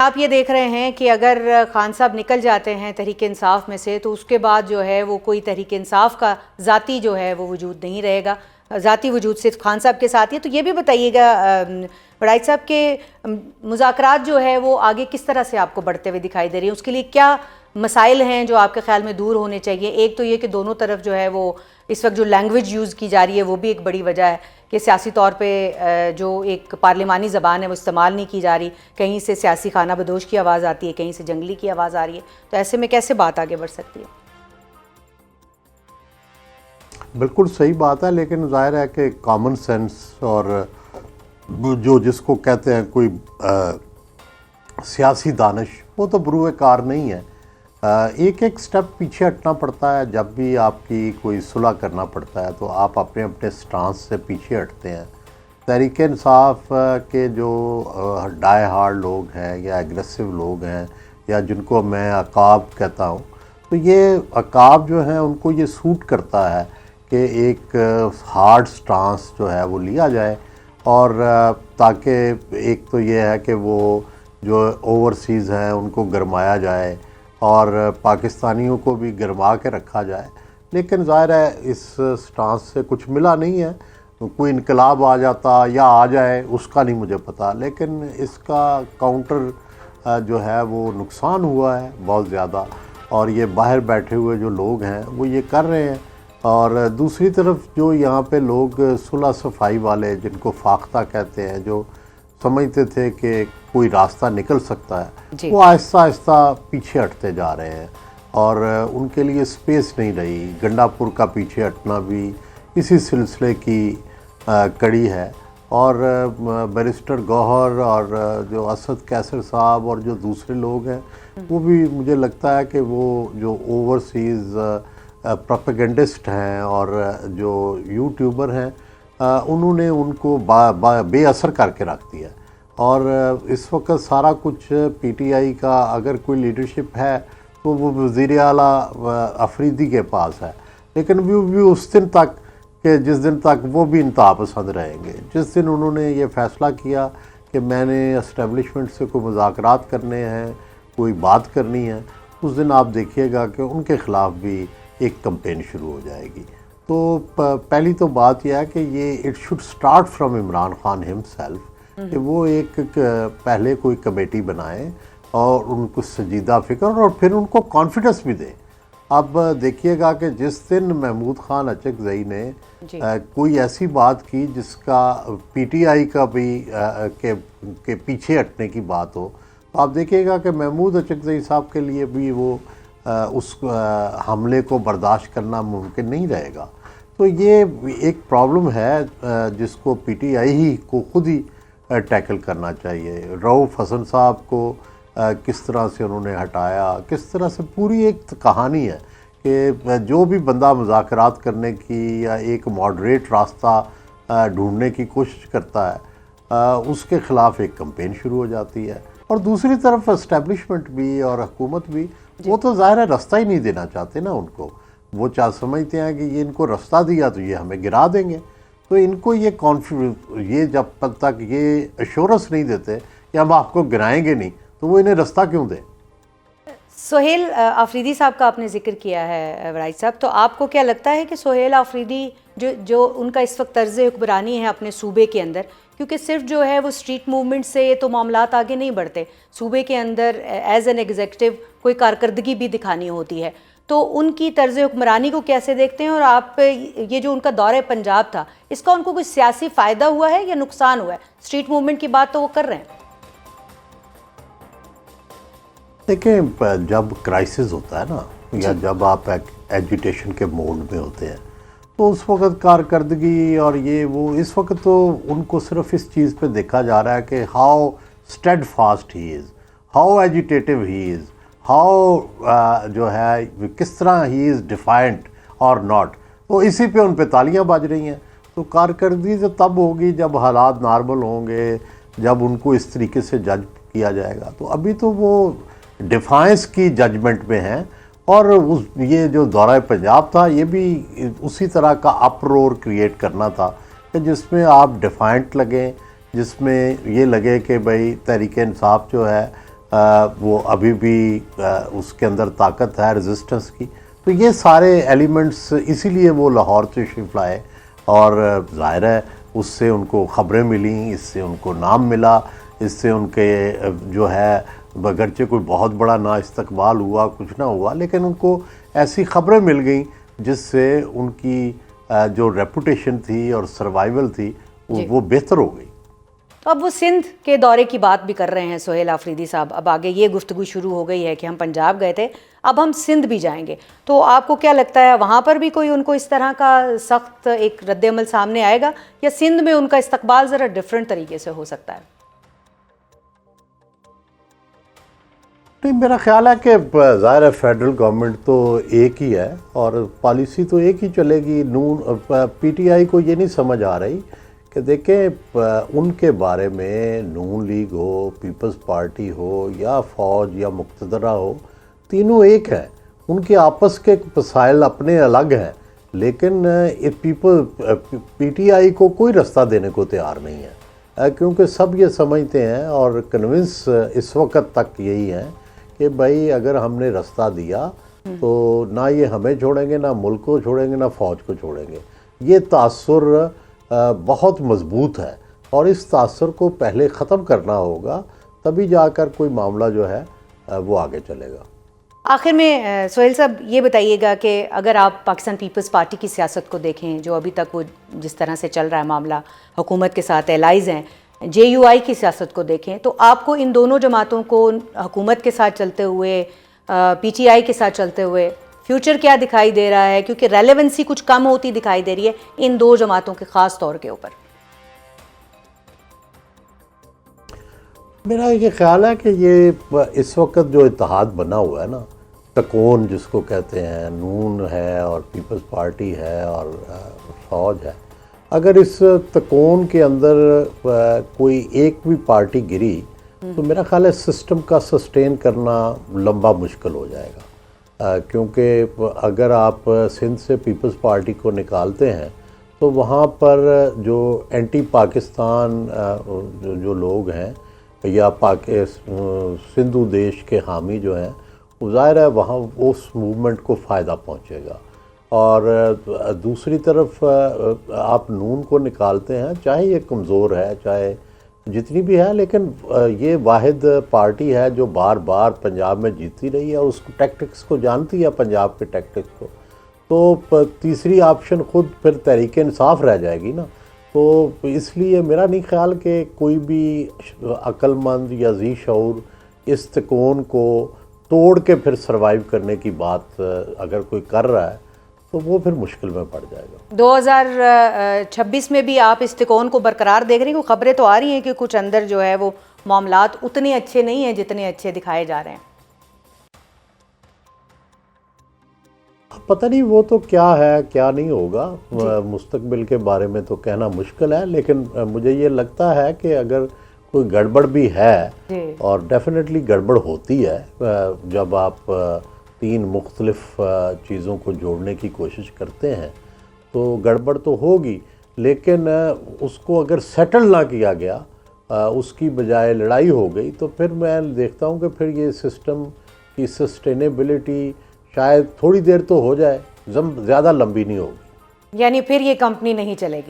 आप ये देख रहे हैं कि अगर खान साहब निकल जाते हैं तहरीक इंसाफ में से तो उसके बाद जो है वो कोई तहरीक इंसाफ का ज़ाती जो है वो वजूद नहीं रहेगा, ज़ाती वजूद सिर्फ खान साहब के साथ ही। तो ये भी बताइएगा बड़ाई साहब के मुज़ाकरात जो है वो आगे किस तरह से आपको बढ़ते हुए दिखाई दे रही हैं, उसके लिए क्या मसाइल हैं जो आपके ख्याल में दूर होने चाहिए? एक तो ये कि दोनों तरफ जो है वो इस वक्त जो लैंग्वेज यूज़ की जा रही है वो भी एक बड़ी वजह है कि सियासी तौर पे जो एक पार्लिमानी ज़बान है वो इस्तेमाल नहीं की जा रही, कहीं से सियासी खाना बदोश की आवाज़ आती है, कहीं से जंगली की आवाज़ आ रही है। तो ऐसे में कैसे बात आगे बढ़ सकती है? बिल्कुल सही बात है, लेकिन जाहिर है कि कॉमन सेंस और जो जिसको कहते हैं कोई सियासी दानिश, वो तो बरूए कार नहीं है। एक एक स्टेप पीछे हटना पड़ता है। जब भी आपकी कोई सुलह करना पड़ता है तो आप अपने अपने स्टांस से पीछे हटते हैं। तहरीक इंसाफ के जो डाई हार्ड लोग हैं या एग्रेसिव लोग हैं या जिनको मैं अकाब कहता हूँ, तो ये अकाब जो हैं उनको ये सूट करता है कि एक हार्ड स्टांस जो है वो लिया जाए, और ताकि एक तो ये है कि वो जो ओवरसीज़ हैं उनको गरमाया जाए और पाकिस्तानियों को भी गरमा के रखा जाए। लेकिन ज़ाहिर है इस स्टांस से कुछ मिला नहीं है। कोई इनकलाब आ जाता या आ जाए उसका नहीं मुझे पता, लेकिन इसका काउंटर जो है वो नुकसान हुआ है बहुत ज़्यादा, और ये बाहर बैठे हुए जो लोग हैं वो ये कर रहे हैं। और दूसरी तरफ जो यहाँ पे लोग सुलह सफाई वाले, जिनको फाख्ता कहते हैं, जो समझते थे कि कोई रास्ता निकल सकता है, वो आहिस्ता आहिस्ता पीछे हटते जा रहे हैं और उनके लिए स्पेस नहीं रही। गंडापुर का पीछे हटना भी इसी सिलसिले की कड़ी है। और बैरिस्टर गौहर और जो असद कैसर साहब और जो दूसरे लोग हैं, वो भी मुझे लगता है कि वो जो ओवरसीज़ प्रोपेगेंडिस्ट हैं और जो यूट्यूबर हैं, उन्होंने उनको बेअसर करके रख दिया। और इस वक्त सारा कुछ पीटीआई का अगर कोई लीडरशिप है तो वो वज़ीर आला अफरीदी के पास है, लेकिन भी उस दिन तक कि जिस दिन तक वो भी इंतहा पसंद रहेंगे। जिस दिन उन्होंने ये फ़ैसला किया कि मैंने इस्टेब्लिशमेंट से कोई मुज़ाकरात करने हैं, कोई बात करनी है, उस दिन आप देखिएगा कि उनके ख़िलाफ़ भी एक कैंपेन शुरू हो जाएगी। तो पहली तो बात यह है कि ये it should start from Imran Khan himself, कि वो एक पहले कोई कमेटी बनाएं और उनको संजीदा फ़िक्र और फिर उनको कॉन्फिडेंस भी दें। अब देखिएगा कि जिस दिन महमूद खान अचकज़ई ने कोई ऐसी बात की जिसका पीटीआई का भी के पीछे हटने की बात हो, तो आप देखिएगा कि महमूद अचकज़ई साहब के लिए भी वो उस हमले को बर्दाश्त करना मुमकिन नहीं रहेगा। तो ये एक प्रॉब्लम है जिसको पीटीआई ही को खुद ही टैकल करना चाहिए। रऊफ़ हसन साहब को किस तरह से उन्होंने हटाया, किस तरह से, पूरी एक कहानी है कि जो भी बंदा मुज़ाकरात करने की या एक मॉडरेट रास्ता ढूंढने की कोशिश करता है, उसके ख़िलाफ़ एक कैंपेन शुरू हो जाती है। और दूसरी तरफ इस्टेब्लिशमेंट भी और हुकूमत भी, वो तो ज़ाहिर है रास्ता ही नहीं देना चाहते ना उनको। वो चाह समझते हैं कि ये इनको रास्ता दिया तो ये हमें गिरा देंगे। तो इनको ये जब तक ये एश्योरेंस नहीं देते कि हम आपको गिराएंगे नहीं, तो वो इन्हें रास्ता क्यों दें। सोहेल आफरीदी साहब का आपने जिक्र किया है वराइद साहब, तो आपको क्या लगता है कि सोहेल आफरीदी जो उनका इस वक्त तर्ज़ हुक्मरानी है अपने सूबे के अंदर, क्योंकि सिर्फ जो है वो स्ट्रीट मूवमेंट से तो मामलात आगे नहीं बढ़ते, सूबे के अंदर एज एन एग्जीक्यूटिव कोई कारकर्दगी भी दिखानी होती है, तो उनकी तर्ज़ हुक्मरानी को कैसे देखते हैं? और आप ये जो उनका दौरे पंजाब था, इसका उनको कोई सियासी फ़ायदा हुआ है या नुकसान हुआ है? स्ट्रीट मूवमेंट की बात तो वो कर रहे हैं। देखें, जब क्राइसिस होता है ना, या जब आप एजिटेशन के मोड में होते हैं, तो उस वक्त कारकर्दगी और ये वो, इस वक्त तो उनको सिर्फ इस चीज़ पे देखा जा रहा है कि how steadfast he is, how agitative he is, how जो है किस तरह ही इज़ डिफाइंट और नॉट। तो इसी पे उन पे तालियां बज रही हैं। तो कारकर्दगी तो तब होगी जब हालात नॉर्मल होंगे, जब उनको इस तरीके से जज किया जाएगा। तो अभी तो वो डिफाइंस की जजमेंट में हैं। और ये जो दौरा पंजाब था, ये भी उसी तरह का अपरोर क्रिएट करना था कि जिसमें आप डिफाइंट लगें, जिसमें ये लगे कि भाई तहरीक इंसाफ जो है वो अभी भी उसके अंदर ताकत है रेजिस्टेंस की। तो ये सारे एलिमेंट्स इसीलिए वो लाहौर तशरीफ़ लाए और ज़ाहिर है उससे उनको ख़बरें मिली, इससे उनको नाम मिला, इससे उनके जो है बगरचे कोई बहुत बड़ा ना इस्तकबाल हुआ, कुछ ना हुआ, लेकिन उनको ऐसी ख़बरें मिल गई जिससे उनकी जो रेपुटेशन थी और सर्वाइवल थी वो बेहतर हो गई। तो अब वो सिंध के दौरे की बात भी कर रहे हैं सोहेल आफरीदी साहब। अब आगे ये गुफ्तगू शुरू हो गई है कि हम पंजाब गए थे, अब हम सिंध भी जाएंगे। तो आपको क्या लगता है वहाँ पर भी कोई उनको इस तरह का सख्त एक रद्द-ए-अमल सामने आएगा या सिंध में उनका इस्तकबाल ज़रा डिफरेंट तरीके से हो सकता है? नहीं, मेरा ख्याल है कि ज़ाहिर है फेडरल गवर्नमेंट तो एक ही है और पॉलिसी तो एक ही चलेगी। नून पीटीआई को ये नहीं समझ आ रही कि देखें उनके बारे में नून लीग हो, पीपल्स पार्टी हो या फ़ौज या मुक़्तदरा हो, तीनों एक हैं। उनके आपस के मसाइल अपने अलग हैं, लेकिन पीटीआई को कोई रास्ता देने को तैयार नहीं है, क्योंकि सब ये समझते हैं और कन्विंस इस वक्त तक यही है कि भाई अगर हमने रास्ता दिया तो ना ये हमें छोड़ेंगे, ना मुल्क को छोड़ेंगे, ना फ़ौज को छोड़ेंगे। ये तासुर बहुत मजबूत है और इस तासुर को पहले ख़त्म करना होगा, तभी जाकर कोई मामला जो है वो आगे चलेगा। आखिर में सोहेल साहब ये बताइएगा कि अगर आप पाकिस्तान पीपल्स पार्टी की सियासत को देखें, जो अभी तक वो जिस तरह से चल रहा है मामला, हुकूमत के साथ एलाइज़ हैं, जेयूआई की सियासत को देखें, तो आपको इन दोनों जमातों को हुकूमत के साथ चलते हुए, पीटीआई के साथ चलते हुए फ्यूचर क्या दिखाई दे रहा है? क्योंकि रेलेवेंसी कुछ कम होती दिखाई दे रही है इन दो जमातों के ख़ास तौर के ऊपर। मेरा ये ख्याल है कि ये इस वक्त जो इत्तेहाद बना हुआ है ना, तकोन जिसको कहते हैं, नून है और पीपल्स पार्टी है और फ़ौज है, अगर इस तकोन के अंदर कोई एक भी पार्टी गिरी तो मेरा ख्याल है सिस्टम का सस्टेन करना लंबा मुश्किल हो जाएगा। क्योंकि अगर आप सिंध से पीपल्स पार्टी को निकालते हैं तो वहाँ पर जो एंटी पाकिस्तान जो लोग हैं या सिंधु देश के हामी जो हैं, वो ज़ाहिर है वहाँ उस मूवमेंट को फ़ायदा पहुँचेगा। और दूसरी तरफ आप नून को निकालते हैं, चाहे ये कमज़ोर है, चाहे जितनी भी है, लेकिन ये वाहिद पार्टी है जो बार बार पंजाब में जीतती रही है और उसको टैक्टिक्स को जानती है, पंजाब के टैक्टिक्स को। तो तीसरी ऑप्शन खुद फिर तहरीक इंसाफ रह जाएगी ना। तो इसलिए मेरा नहीं ख्याल कि कोई भी अक्लमंद या जी शऊर इस तकोन को तोड़ के फिर सरवाइव करने की बात अगर कोई कर रहा है तो वो फिर मुश्किल में पड़ जाएगा। 2026 में भी आप इस तिकोन को बरकरार देख रहे हैं? खबरें तो आ रही हैं कि कुछ अंदर जो है वो मामलात उतने अच्छे नहीं हैं जितने अच्छे दिखाए जा रहे हैं। पता नहीं वो तो क्या है क्या नहीं होगा, मुस्तकबिल के बारे में तो कहना मुश्किल है, लेकिन मुझे ये लगता है कि अगर कोई गड़बड़ भी है, और डेफिनेटली गड़बड़ होती है जब आप तीन मुख्तलिफ चीज़ों को जोड़ने की कोशिश करते हैं, तो गड़बड़ तो होगी, लेकिन उसको अगर सेटल ना किया गया, उसकी बजाय लड़ाई हो गई, तो फिर मैं देखता हूँ कि फिर ये सिस्टम की सस्टेनेबिलिटी शायद थोड़ी देर तो हो जाए, ज़्यादा लंबी नहीं होगी। यानी फिर ये कंपनी नहीं चलेगी।